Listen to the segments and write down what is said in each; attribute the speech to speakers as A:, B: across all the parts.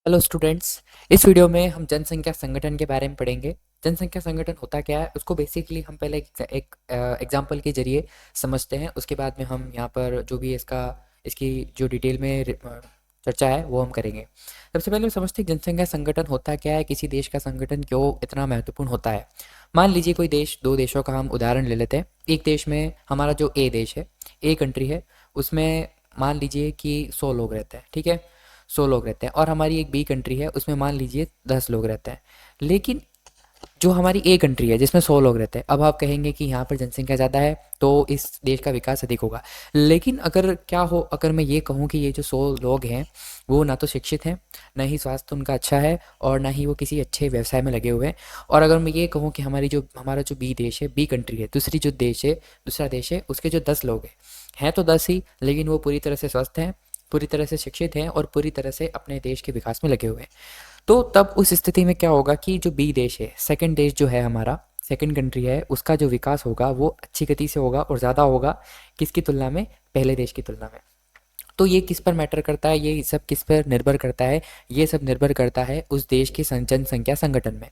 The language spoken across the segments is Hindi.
A: Hello students. इस वीडियो में हम जनसंख्या संगठन के बारे में पढ़ेंगे। जनसंख्या संगठन होता क्या है उसको बेसिकली हम पहले एक एग्जांपल के जरिए समझते हैं। उसके बाद में हम यहाँ पर जो भी इसकी जो डिटेल में चर्चा है वो हम करेंगे। सबसे पहले हम समझते हैं जनसंख्या संगठन होता क्या है, किसी देश का संगठन क्यों इतना महत्वपूर्ण होता है। मान लीजिए कोई देश, दो देशों का हम उदाहरण ले लेते हैं। एक देश में हमारा जो ए देश है, ए कंट्री है, उसमें मान लीजिए कि 100 लोग रहते हैं, ठीक है। 100 लोग रहते हैं। और हमारी एक बी कंट्री है, उसमें मान लीजिए 10 लोग रहते हैं। लेकिन जो हमारी ए कंट्री है जिसमें 100 लोग रहते हैं, अब आप कहेंगे कि यहाँ पर जनसंख्या ज़्यादा है तो इस देश का विकास अधिक होगा। लेकिन अगर क्या हो, अगर मैं ये कहूँ कि ये जो 100 लोग हैं वो ना तो शिक्षित हैं, ना ही स्वास्थ्य उनका अच्छा है, और ना ही वो किसी अच्छे व्यवसाय में लगे हुए हैं। और अगर मैं ये कहूँ कि हमारा जो बी देश है, बी कंट्री है, दूसरा देश है, उसके जो 10 लोग हैं तो 10 ही, लेकिन वो पूरी तरह से स्वस्थ हैं, पूरी तरह से शिक्षित हैं और पूरी तरह से अपने देश के विकास में लगे हुए हैं। तो तब उस स्थिति में क्या होगा कि जो बी देश है, सेकंड देश जो है हमारा, सेकंड कंट्री है, उसका जो विकास होगा वो अच्छी गति से होगा और ज़्यादा होगा किसकी तुलना में, पहले देश की तुलना में। तो ये किस पर मैटर करता है, ये सब किस पर निर्भर करता है, ये सब निर्भर करता है उस देश के जनसंख्या संगठन में।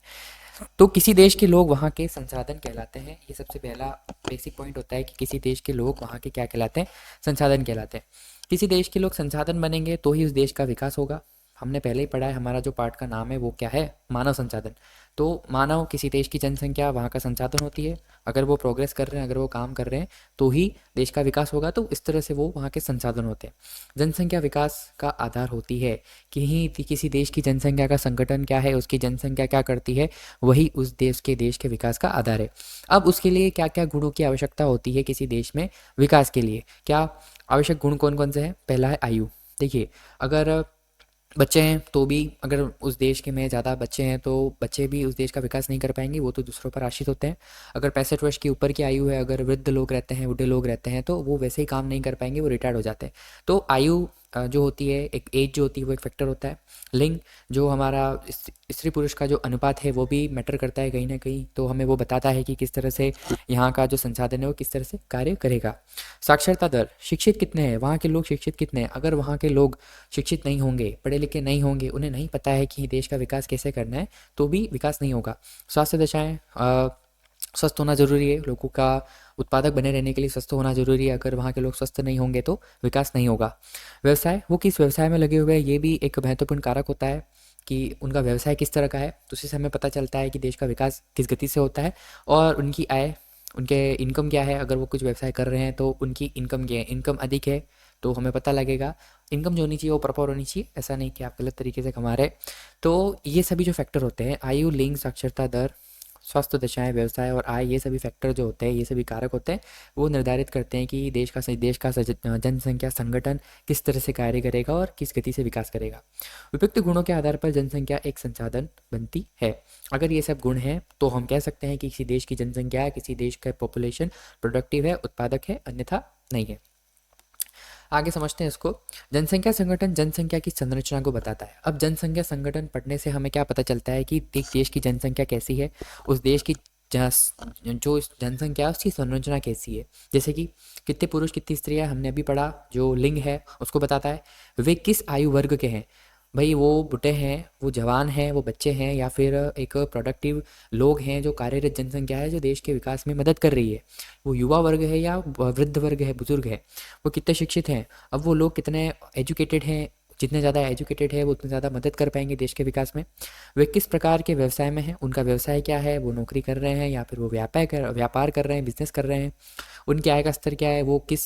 A: तो किसी देश के लोग वहाँ के संसाधन कहलाते हैं। ये सबसे पहला बेसिक पॉइंट होता है कि किसी देश के लोग वहाँ के क्या कहलाते हैं, संसाधन कहलाते हैं। किसी देश के लोग संसाधन बनेंगे तो ही उस देश का विकास होगा। हमने पहले ही पढ़ा है, हमारा जो पार्ट का नाम है वो क्या है, मानव संसाधन। तो मानव किसी देश की जनसंख्या वहाँ का संसाधन होती है। अगर वो प्रोग्रेस कर रहे हैं, अगर वो काम कर रहे हैं तो ही देश का विकास होगा। तो इस तरह से वो वहाँ के संसाधन होते हैं। जनसंख्या विकास का आधार होती है कि किसी देश की जनसंख्या का संगठन क्या है, उसकी जनसंख्या क्या करती है, वही उस देश के विकास का आधार है। अब उसके लिए क्या क्या गुणों की आवश्यकता होती है किसी देश में विकास के लिए, क्या आवश्यक गुण कौन कौन से हैं। पहला है आयु। देखिए, अगर बच्चे हैं तो भी, अगर उस देश के में ज़्यादा बच्चे हैं तो बच्चे भी उस देश का विकास नहीं कर पाएंगे, वो तो दूसरों पर आश्रित होते हैं। अगर 65 वर्ष के ऊपर की आयु है, अगर वृद्ध लोग रहते हैं, बूढ़े लोग रहते हैं, तो वो वैसे ही काम नहीं कर पाएंगे, वो रिटायर्ड हो जाते हैं। तो आयु जो होती है, एक एज जो होती है वो एक फैक्टर होता है। लिंग, जो हमारा स्त्री पुरुष का जो अनुपात है वो भी मैटर करता है कहीं ना कहीं। तो हमें वो बताता है कि किस तरह से यहाँ का जो संसाधन है वो किस तरह से कार्य करेगा। साक्षरता दर, शिक्षित कितने हैं, वहाँ के लोग शिक्षित कितने हैं। अगर वहाँ के लोग शिक्षित नहीं होंगे, पढ़े लिखे नहीं होंगे, उन्हें नहीं पता है कि देश का विकास कैसे करना है, तो भी विकास नहीं होगा। स्वास्थ्य दशाएं, स्वस्थ होना ज़रूरी है। लोगों का उत्पादक बने रहने के लिए स्वस्थ होना ज़रूरी है। अगर वहाँ के लोग स्वस्थ नहीं होंगे तो विकास नहीं होगा। व्यवसाय, वो किस व्यवसाय में लगे हुए हैं, ये भी एक महत्वपूर्ण कारक होता है कि उनका व्यवसाय किस तरह का है। तो उससे हमें पता चलता है कि देश का विकास किस गति से होता है। और उनकी आय, उनके इनकम क्या है। अगर वो कुछ व्यवसाय कर रहे हैं तो उनकी इनकम क्या है, इनकम अधिक है तो हमें पता लगेगा। इनकम जो होनी चाहिए वो प्रॉपर होनी चाहिए, ऐसा नहीं कि आप गलत तरीके से कमा रहे। तो ये सभी जो फैक्टर होते हैं, आयु, लिंग, साक्षरता दर, स्वास्थ्य दशाएं, व्यवसाय और आय, ये सभी फैक्टर जो होते हैं, ये सभी कारक होते हैं, वो निर्धारित करते हैं कि जनसंख्या संगठन किस तरह से कार्य करेगा और किस गति से विकास करेगा। उपयुक्त गुणों के आधार पर जनसंख्या एक संसाधन बनती है। अगर ये सब गुण हैं तो हम कह सकते हैं कि किसी देश की जनसंख्या, किसी देश का पॉपुलेशन प्रोडक्टिव है, उत्पादक है, अन्यथा नहीं है। आगे समझते हैं इसको। जनसंख्या संगठन जनसंख्या की संरचना को बताता है। अब जनसंख्या संगठन पढ़ने से हमें क्या पता चलता है कि एक देश की जनसंख्या कैसी है, उस देश की जो जनसंख्या है उसकी संरचना कैसी है। जैसे कि कितने पुरुष कितनी स्त्रियां, हमने अभी पढ़ा। जो लिंग है उसको बताता है। वे किस आयु वर्ग के हैं, भाई वो बुढ़े हैं, वो जवान हैं, वो बच्चे हैं, या फिर एक प्रोडक्टिव लोग हैं, जो कार्यरत जनसंख्या है जो देश के विकास में मदद कर रही है। वो युवा वर्ग है या वृद्ध वर्ग है, बुजुर्ग है। वो कितने शिक्षित हैं, अब वो लोग कितने एजुकेटेड हैं, जितने ज़्यादा एजुकेटेड है वो उतने ज़्यादा मदद कर पाएंगे देश के विकास में। वे किस प्रकार के व्यवसाय में हैं, उनका व्यवसाय क्या है, वो नौकरी कर रहे हैं या फिर वो व्यापार कर रहे हैं, बिजनेस कर रहे हैं। उनकी आय का स्तर क्या है, वो किस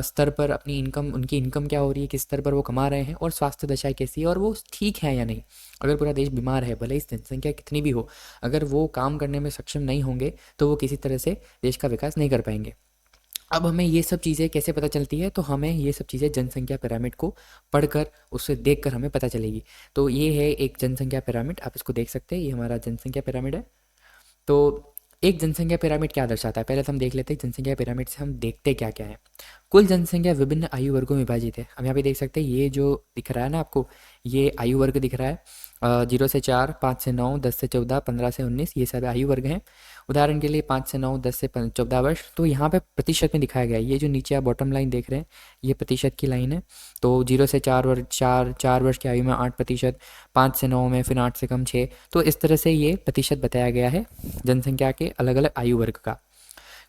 A: स्तर पर अपनी इनकम, उनकी इनकम क्या हो रही है, किस स्तर पर वो कमा रहे हैं। और स्वास्थ्य दशा कैसी है और वो ठीक है या नहीं। अगर पूरा देश बीमार है, भले ही जनसंख्या कितनी भी हो, अगर वो काम करने में सक्षम नहीं होंगे तो वो किसी तरह से देश का विकास नहीं कर पाएंगे। अब हमें ये सब चीज़ें कैसे पता चलती है, तो हमें ये सब चीज़ें जनसंख्या पिरामिड को पढ़कर, उससे देखकर हमें पता चलेगी। तो ये है एक जनसंख्या पिरामिड, आप इसको देख सकते हैं, ये हमारा जनसंख्या पिरामिड है। तो एक जनसंख्या पिरामिड क्या दर्शाता है, पहले तो हम देख लेते हैं जनसंख्या पिरामिड से हम देखते क्या क्या है। कुल जनसंख्या विभिन्न आयु वर्गों में विभाजित है। हम यहाँ पे देख सकते हैं, ये जो दिख रहा है ना आपको, ये आयु वर्ग दिख रहा है। 0 से 4, 5 से 9, 10 से 14, 15 से 19, ये सब आयु वर्ग हैं। उदाहरण के लिए 5 से 9, 10 से 14 वर्ष, तो यहाँ पे प्रतिशत में दिखाया गया है। ये जो नीचे आप बॉटम लाइन देख रहे हैं, ये प्रतिशत की लाइन है। तो 0 से 4 वर्ष, 4 वर्ष की आयु में 8%, 5 से 9 में, फिर 8 से कम 6। तो इस तरह से ये प्रतिशत बताया गया है जनसंख्या के अलग अलग आयु वर्ग का।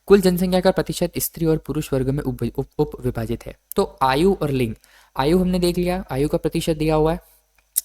A: कुल जनसंख्या का प्रतिशत स्त्री और पुरुष वर्ग में उप विभाजित है। तो आयु और लिंग, आयु हमने देख लिया, आयु का प्रतिशत दिया हुआ है।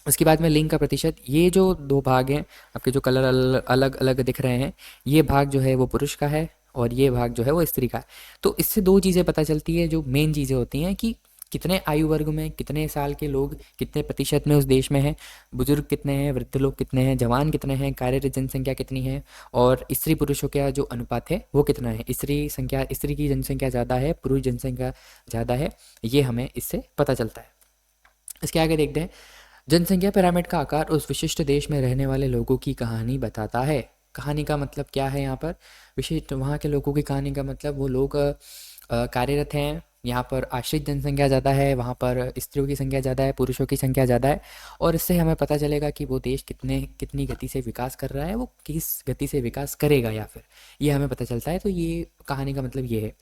A: उसके बाद में लिंग का प्रतिशत, ये जो दो भाग हैं आपके जो कलर अलग अलग दिख रहे हैं, ये भाग जो है वो पुरुष का है और ये भाग जो है वो स्त्री का है। तो इससे दो चीज़ें पता चलती है, जो मेन चीज़ें होती हैं कि कितने आयु वर्ग में कितने साल के लोग कितने प्रतिशत में उस देश में हैं, बुजुर्ग कितने हैं, वृद्ध लोग कितने हैं, जवान कितने हैं, कार्यरत जनसंख्या कितनी है, और स्त्री पुरुषों का जो अनुपात है वो कितना है। स्त्री की जनसंख्या ज़्यादा है, पुरुष जनसंख्या ज़्यादा है, ये हमें इससे पता चलता है। इसके आगे देखते हैं, जनसंख्या पिरामिड का आकार उस विशिष्ट देश में रहने वाले लोगों की कहानी बताता है। कहानी का मतलब क्या है यहाँ पर, विशिष्ट वहाँ के लोगों की कहानी का मतलब वो लोग कार्यरत हैं, यहाँ पर आश्रित जनसंख्या ज़्यादा है, वहाँ पर स्त्रियों की संख्या ज़्यादा है, पुरुषों की संख्या ज़्यादा है, और इससे हमें पता चलेगा कि वो देश कितनी गति से विकास कर रहा है, वो किस गति से विकास करेगा, या फिर ये हमें पता चलता है। तो ये कहानी का मतलब ये है।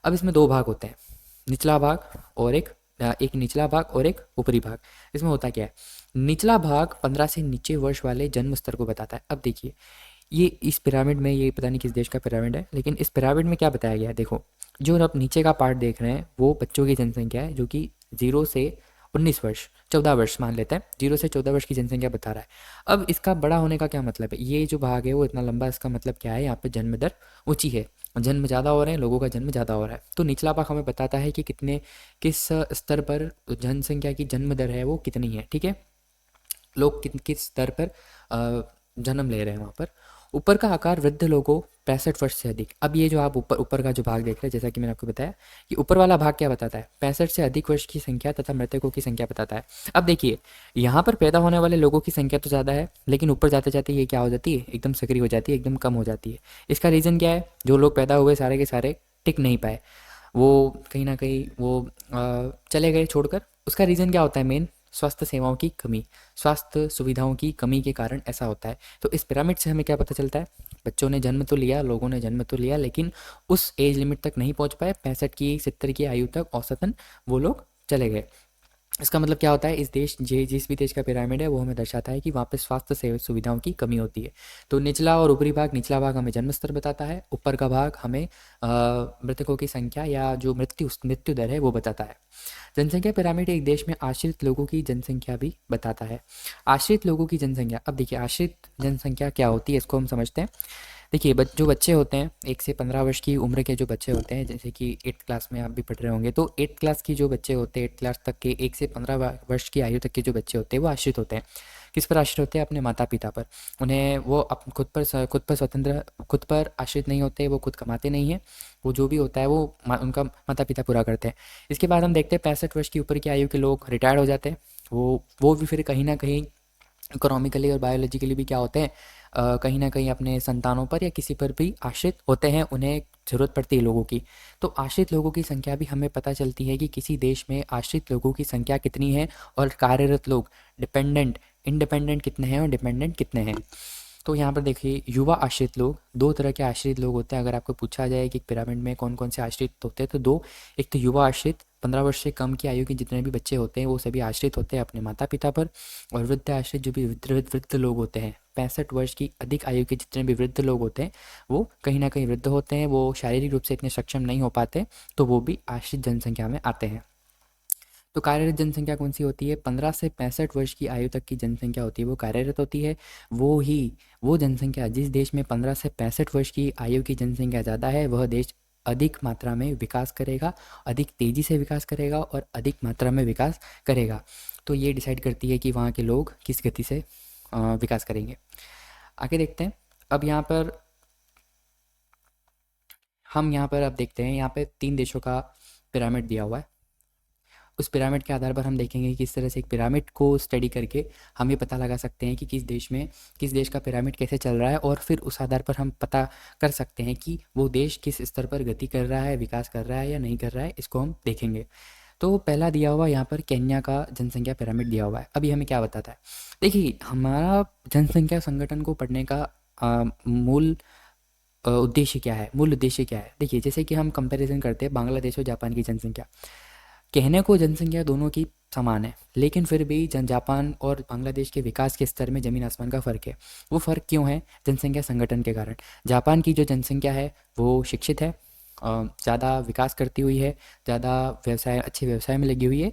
A: अब इसमें दो भाग होते हैं, निचला भाग और एक निचला भाग और एक ऊपरी भाग। इसमें होता क्या है, निचला भाग 15 से नीचे वर्ष वाले जन्म स्तर को बताता है। अब देखिए, ये इस पिरामिड में, ये पता नहीं किस देश का पिरामिड है, लेकिन इस पिरामिड में क्या बताया गया है, देखो जो आप नीचे का पार्ट देख रहे हैं वो बच्चों की जनसंख्या है, जो कि 0 से 19 वर्ष, 14 वर्ष मान लेते हैं, 0 से 14 वर्ष की जनसंख्या बता रहा है। अब इसका बड़ा होने का क्या मतलब है, ये जो भाग है वो इतना लंबा, इसका मतलब क्या है, यहाँ पे जन्म दर ऊंची है, जन्म ज़्यादा हो रहे हैं, लोगों का जन्म ज़्यादा हो रहा है। तो निचला भाग हमें बताता है कि किस स्तर पर जनसंख्या की जन्म दर है वो कितनी है, ठीक है, लोग किस स्तर पर जन्म ले रहे हैं वहाँ पर। ऊपर का आकार वृद्ध लोगों 65 वर्ष से अधिक। अब ये जो आप ऊपर का जो भाग देख रहे हैं, जैसा कि मैंने आपको बताया कि ऊपर वाला भाग क्या बताता है, 65 से अधिक वर्ष की संख्या तथा मृतकों की संख्या बताता है। अब देखिए, यहाँ पर पैदा होने वाले लोगों की संख्या तो ज़्यादा है, लेकिन ऊपर जाते जाते ये क्या हो जाती है, एकदम सक्रिय हो जाती है, एकदम कम हो जाती है। इसका रीज़न क्या है, जो लोग पैदा हुए सारे के सारे टिक नहीं पाए, वो कहीं ना कहीं वो चले गए छोड़कर। उसका रीज़न क्या होता है, मेन स्वास्थ्य सेवाओं की कमी, स्वास्थ्य सुविधाओं की कमी के कारण ऐसा होता है। तो इस पिरामिड से हमें क्या पता चलता है, बच्चों ने जन्म तो लिया, लोगों ने जन्म तो लिया, लेकिन उस एज लिमिट तक नहीं पहुंच पाए, 65 की 70 की आयु तक औसतन वो लोग चले गए। इसका मतलब क्या होता है, इस देश जिस भी देश का पिरामिड है वो हमें दर्शाता है कि वहाँ पे स्वास्थ्य सेवा सुविधाओं की कमी होती है। तो निचला और ऊपरी भाग, निचला भाग हमें जन्म स्तर बताता है, ऊपर का भाग हमें मृतकों की संख्या या जो मृत्यु दर है वो बताता है। जनसंख्या पिरामिड एक देश में आश्रित लोगों की जनसंख्या भी बताता है। आश्रित लोगों की जनसंख्या, अब देखिए आश्रित जनसंख्या क्या होती है, इसको हम समझते हैं। देखिए जो बच्चे होते हैं 1 से 15 वर्ष की उम्र के जो बच्चे होते हैं, जैसे कि 8th क्लास में आप भी पढ़ रहे होंगे, तो 8th क्लास की जो बच्चे होते हैं, 8th क्लास तक के 1 से 15 वर्ष की आयु तक के जो बच्चे होते हैं वो आश्रित होते हैं। किस पर आश्रित होते हैं, अपने माता पिता पर। उन्हें वो खुद पर आश्रित नहीं होते, वो खुद कमाते नहीं हैं, वो जो भी होता है वो उनका माता पिता पूरा करते हैं। इसके बाद हम देखते हैं 65 वर्ष की ऊपर की आयु के लोग रिटायर्ड हो जाते हैं। वो भी फिर कहीं ना कहीं इकोनॉमिकली और बायोलॉजिकली भी क्या होते हैं, कहीं ना कहीं अपने संतानों पर या किसी पर भी आश्रित होते हैं, उन्हें ज़रूरत पड़ती है लोगों की। तो आश्रित लोगों की संख्या भी हमें पता चलती है कि किसी देश में आश्रित लोगों की संख्या कितनी है, और कार्यरत लोग इंडिपेंडेंट कितने हैं और डिपेंडेंट कितने हैं। तो यहाँ पर देखिए, युवा आश्रित लोग, दो तरह के आश्रित लोग होते हैं। अगर आपको पूछा जाए कि पिरामिड में कौन कौन से आश्रित होते हैं, तो दो, एक तो युवा आश्रित, 15 वर्ष से कम की आयु के जितने भी बच्चे होते हैं वो सभी आश्रित होते हैं अपने माता पिता पर। और वृद्ध आश्रित, जो भी वृद्ध लोग होते हैं, 65 वर्ष की अधिक आयु के जितने भी वृद्ध लोग होते हैं वो कहीं ना कहीं वृद्ध होते हैं, वो शारीरिक रूप से इतने सक्षम नहीं हो पाते, तो वो भी आश्रित जनसंख्या में आते हैं। तो कार्यरत जनसंख्या कौन सी होती है, 15 से 65 वर्ष की आयु तक की जनसंख्या होती है वो कार्यरत होती है। वो जनसंख्या, जिस देश में 15 से 65 वर्ष की आयु की जनसंख्या ज़्यादा है, वह देश अधिक मात्रा में विकास करेगा, अधिक तेज़ी से विकास करेगा और अधिक मात्रा में विकास करेगा। तो ये डिसाइड करती है कि वहाँ के लोग किस गति से विकास करेंगे। आगे देखते हैं। अब यहाँ पर अब देखते हैं, यहाँ पे 3 देशों का पिरामिड दिया हुआ है। उस पिरामिड के आधार पर हम देखेंगे कि किस तरह से एक पिरामिड को स्टडी करके हम ये पता लगा सकते हैं कि किस देश का पिरामिड कैसे चल रहा है, और फिर उस आधार पर हम पता कर सकते हैं कि वो देश किस स्तर पर गति कर रहा है, विकास कर रहा है या नहीं कर रहा है, इसको हम देखेंगे। तो पहला दिया हुआ यहाँ पर केन्या का जनसंख्या पिरामिड दिया हुआ है। अभी हमें क्या बताता है, देखिए हमारा जनसंख्या संगठन को पढ़ने का मूल उद्देश्य क्या है, मूल उद्देश्य क्या है। देखिए जैसे कि हम कंपैरिजन करते हैं बांग्लादेश और जापान की जनसंख्या, कहने को जनसंख्या दोनों की समान है, लेकिन फिर भी जापान और बांग्लादेश के विकास के स्तर में ज़मीन आसमान का फ़र्क है। वो फ़र्क क्यों है? जनसंख्या संगठन के कारण। जापान की जो जनसंख्या है वो शिक्षित है, ज़्यादा विकास करती हुई है, ज़्यादा व्यवसाय, अच्छे व्यवसाय में लगी हुई है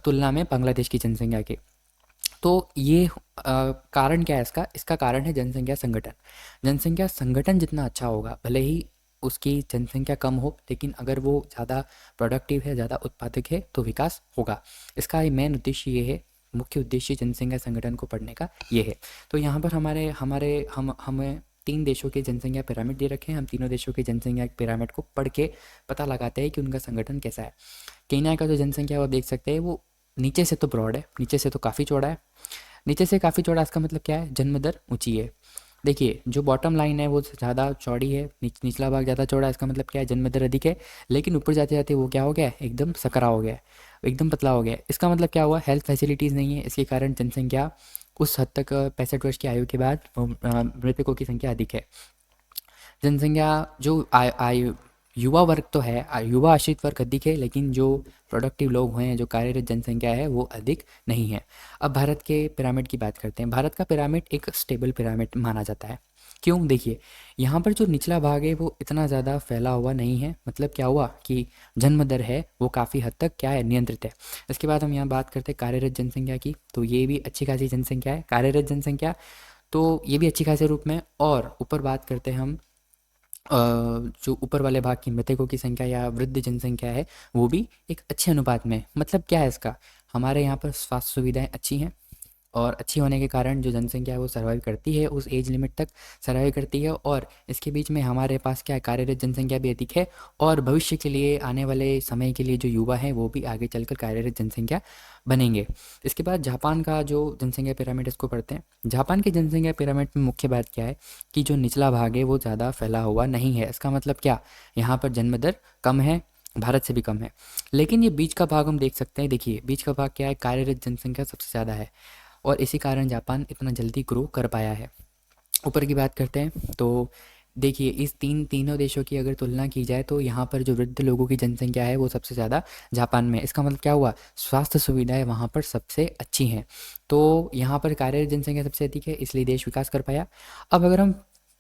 A: तुलना में बांग्लादेश की जनसंख्या के। तो ये कारण क्या है इसका? इसका कारण है जनसंख्या संगठन। जनसंख्या संगठन जितना अच्छा होगा, भले ही उसकी जनसंख्या कम हो, लेकिन अगर वो ज़्यादा प्रोडक्टिव है, ज़्यादा उत्पादक है, तो विकास होगा। इसका मेन उद्देश्य ये है, मुख्य उद्देश्य जनसंख्या संगठन को पढ़ने का ये है। तो यहाँ पर हमारे हमारे हम हमें 3 देशों के जनसंख्या पिरामिड दे रखे हैं। हम तीनों देशों के जनसंख्या पिरामिड को पढ़ के पता लगाते हैं कि उनका संगठन कैसा है। केन्या का जो जनसंख्या वो आप देख सकते हैं, वो नीचे से तो ब्रॉड है, नीचे से तो काफ़ी चौड़ा है। नीचे से काफ़ी चौड़ा, इसका मतलब क्या है? जन्म दर ऊँची है। देखिए जो बॉटम लाइन है वो ज़्यादा चौड़ी है, निचला भाग ज़्यादा चौड़ा है, इसका मतलब क्या है? जन्म दर अधिक है। लेकिन ऊपर जाते जाते वो क्या हो गया है? एकदम सकरा हो गया है, एकदम पतला हो गया है। इसका मतलब क्या हुआ? हेल्थ फैसिलिटीज़ नहीं है, इसके कारण जनसंख्या उस हद तक 65 वर्ष की आयु के बाद मृतकों की संख्या अधिक है। जनसंख्या जो आयु युवा वर्ग तो है, युवा आश्रित वर्ग अधिक है, लेकिन जो प्रोडक्टिव लोग हैं, जो कार्यरत जनसंख्या है, वो अधिक नहीं है। अब भारत के पिरामिड की बात करते हैं। भारत का पिरामिड एक स्टेबल पिरामिड माना जाता है। क्यों? देखिए यहाँ पर जो निचला भाग है वो इतना ज़्यादा फैला हुआ नहीं है। मतलब क्या हुआ कि जन्म दर है वो काफ़ी हद तक क्या है? नियंत्रित है। इसके बाद हम यहाँ बात करते हैं कार्यरत जनसंख्या की, तो ये भी अच्छी खासी जनसंख्या है कार्यरत जनसंख्या, तो ये भी अच्छी खासे रूप में। और ऊपर बात करते हैं हम जो ऊपर वाले भाग की मृतकों की संख्या या वृद्ध जनसंख्या है, वो भी एक अच्छे अनुपात में। मतलब क्या है इसका? हमारे यहाँ पर स्वास्थ्य सुविधाएं अच्छी हैं, और अच्छी होने के कारण जो जनसंख्या है वो सर्वाइव करती है, उस एज लिमिट तक सर्वाइव करती है। और इसके बीच में हमारे पास क्या है? कार्यरत जनसंख्या भी अधिक है, और भविष्य के लिए, आने वाले समय के लिए जो युवा हैं वो भी आगे चलकर कार्यरत जनसंख्या बनेंगे। इसके बाद जापान का जो जनसंख्या पिरामिड, इसको पढ़ते हैं। जापान की जनसंख्या पिरामिड में मुख्य बात क्या है कि जो निचला भाग है वो ज़्यादा फैला हुआ नहीं है। इसका मतलब क्या? यहाँ पर जन्म दर कम है, भारत से भी कम है। लेकिन ये बीच का भाग हम देख सकते हैं। देखिए बीच का भाग क्या है? कार्यरत जनसंख्या सबसे ज़्यादा है, और इसी कारण जापान इतना जल्दी ग्रो कर पाया है। ऊपर की बात करते हैं तो देखिए इस तीनों देशों की अगर तुलना की जाए तो यहाँ पर जो वृद्ध लोगों की जनसंख्या है वो सबसे ज़्यादा जापान में। इसका मतलब क्या हुआ? स्वास्थ्य सुविधाएं वहाँ पर सबसे अच्छी हैं, तो यहाँ पर कार्यरत जनसंख्या सबसे अधिक है, इसलिए देश विकास कर पाया। अब अगर हम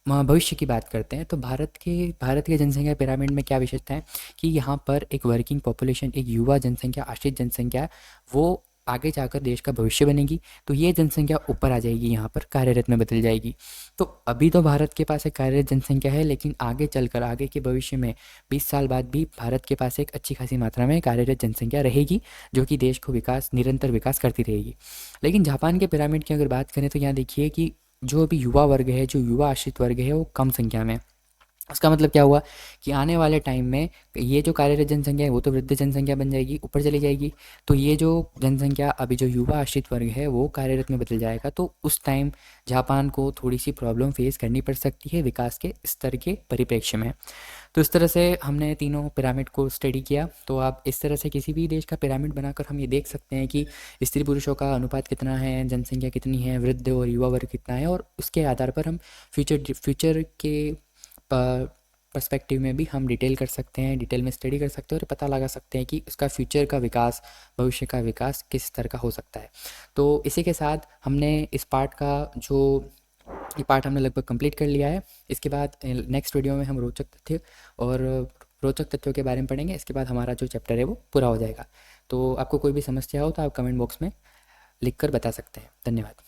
A: भविष्य की बात करते हैं तो भारत के जनसंख्या पिरामिड में क्या विशेषता है कि यहाँ पर एक वर्किंग पॉपुलेशन, एक युवा जनसंख्या, आश्रित जनसंख्या, वो आगे जाकर देश का भविष्य बनेगी। तो ये जनसंख्या ऊपर आ जाएगी, यहाँ पर कार्यरत में बदल जाएगी। तो अभी तो भारत के पास एक कार्यरत जनसंख्या है, लेकिन आगे चलकर, आगे के भविष्य में 20 साल बाद भी भारत के पास एक अच्छी खासी मात्रा में कार्यरत जनसंख्या रहेगी, जो कि देश को निरंतर विकास करती रहेगी। लेकिन जापान के पिरामिड की अगर बात करें तो यहाँ देखिए कि जो अभी युवा वर्ग है, जो युवा आश्रित वर्ग है, वो कम संख्या में। उसका मतलब क्या हुआ कि आने वाले टाइम में ये जो कार्यरत जनसंख्या है वो तो वृद्ध जनसंख्या बन जाएगी, ऊपर चली जाएगी। तो ये जो जनसंख्या, अभी जो युवा आश्रित वर्ग है वो कार्यरत में बदल जाएगा। तो उस टाइम जापान को थोड़ी सी प्रॉब्लम फेस करनी पड़ सकती है विकास के स्तर के परिप्रेक्ष्य में। तो इस तरह से हमने तीनों पिरामिड को स्टडी किया। तो आप इस तरह से किसी भी देश का पिरामिड बनाकर हम ये देख सकते हैं कि स्त्री पुरुषों का अनुपात कितना है, जनसंख्या कितनी है, वृद्ध और युवा वर्ग कितना है, और उसके आधार पर हम फ्यूचर के पर्सपेक्टिव में भी हम डिटेल कर सकते हैं, डिटेल में स्टडी कर सकते हैं और पता लगा सकते हैं कि उसका फ्यूचर का विकास, भविष्य का विकास किस स्तर का हो सकता है। तो इसी के साथ हमने इस पार्ट का ये पार्ट हमने लगभग कंप्लीट कर लिया है। इसके बाद नेक्स्ट वीडियो में हम रोचक तथ्यों के बारे में पढ़ेंगे। इसके बाद हमारा जो चैप्टर है वो पूरा हो जाएगा। तो आपको कोई भी समस्या हो तो आप कमेंट बॉक्स में लिख कर बता सकते हैं। धन्यवाद।